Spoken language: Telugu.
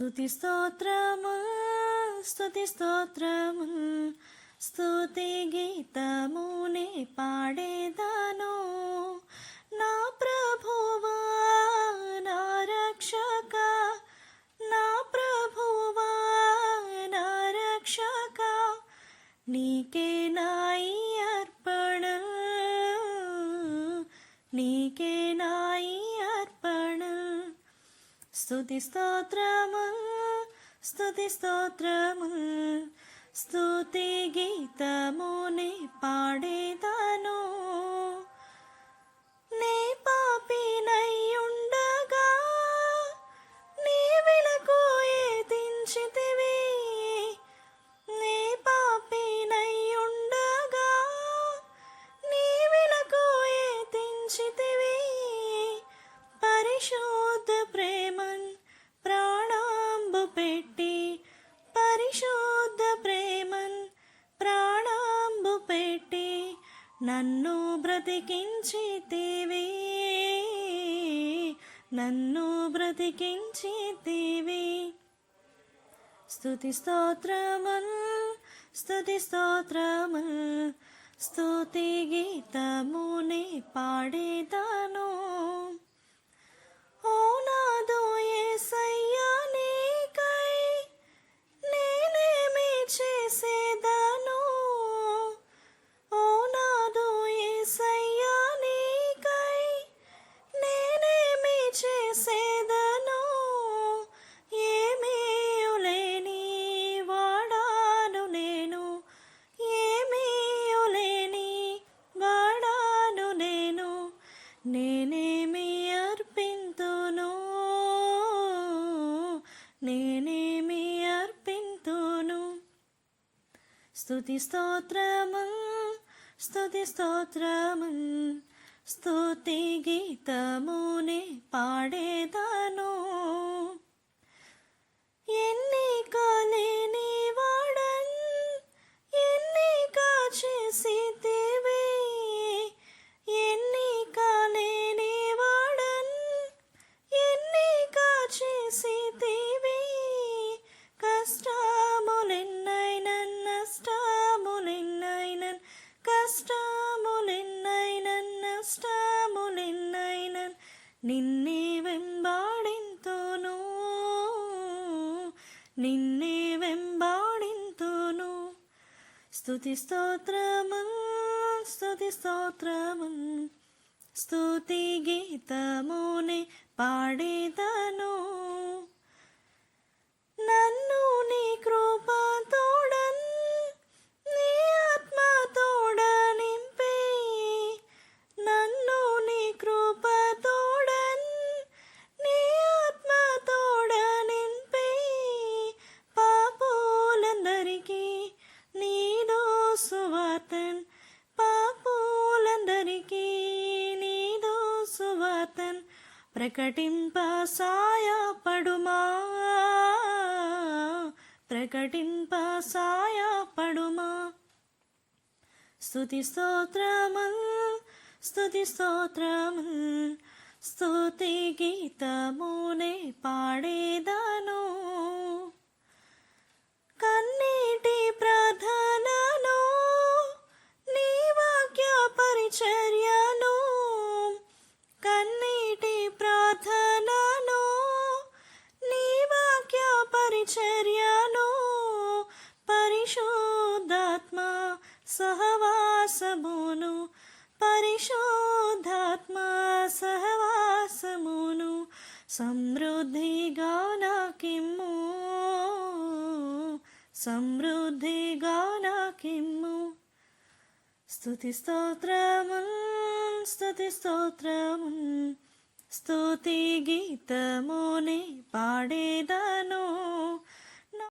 స్తుతి స్తోత్రము స్తుతి స్తోత్రము స్తుతి గీతమునే పాడేదను నా ప్రభువా నా రక్షక నా ప్రభువా నా రక్షక నీకే నా ఈ అర్పణ నీకే నా ఈ అర్పణ స్తుతి స్తోత్రము స్తుతి స్తోత్రము స్తుతి గీతమునే పాడేదను నే పాపినయ్యుండగా నీ వెలుగు ఏదించితివి నే పాపినయ్యుండగా నీ వెలుగు ఏదించితివి పరిశుద్ధ ప్రేమన్ ప్రాణంబు పెట్టి పరిశుద్ధ ప్రేమన్ ప్రాణంబు పెట్టి నన్ను బ్రతికించితివి నన్ను బ్రతికించితివి స్తుతి స్తోత్రమున్ స్తుతి స్తోత్రమున్ స్తుతి గీతమునే పాడేదను ఓ నాదు యేసయ్యా నీకై నేనేమి చేసేదను ఓ నాదు యేసయ్యా నీకై నేనేమి చేసేదను ఏమీయులేని వాడాను నేను ఏమీయులేని వాడాను నేను నేనేమి అర్పింతును నేనేమి అర్పింతును స్తుతి స్తోత్రము స్తుతి స్తోత్రము స్తుతి గీతమునే పాడేదను ఎన్నిక లేని వాడన్ ఎన్నిక చేసితివి ఎన్నిక లేని వాడన్ ఎన్నిక చేసితివి కష్టములెన్నైనన్ నష్టములెన్నైనన్ కష్టములెన్నైనన్ నష్టములెన్నైనన్ నిన్నే వెంబాడింతును నిన్నే వెంబాడింతును స్తుతి స్తోత్రము స్తుతి స్తోత్రము స్తుతి గీతమునే పాడేదను నన్ను నీ కృప తోడన్ నీ ఆత్మ తోడ నింపి నన్ను నీ కృప తోడన్ నీ ఆత్మ తోడ నింపి పాపులందరికీ నీదో సువార్తన్ పాపులందరికీ నీదో సువార్తన్ ప్రకటింప సాయపడుమా ప్రకటింప సాయపడుమా స్తుతి స్తోత్రము స్తుతి స్తోత్రము స్తుతి గీతమునే పాడేదను కన్నీటి ప్రార్థనను నీ వాక్య పరిచర్యను కన్నీటి ప్రార్థనను నీ వాక్య పరిచర్యను పరిశుద్ధాత్మ సహవాసమును పరిశుద్ధాత్మ సహవాసమును సమృద్ధిగా నాకిమ్ము సమృద్ధిగా నాకిమ్ము స్తుతి స్తోత్రము స్తుతి స్తోత్రము స్తుతి గీతమునే పాడేదను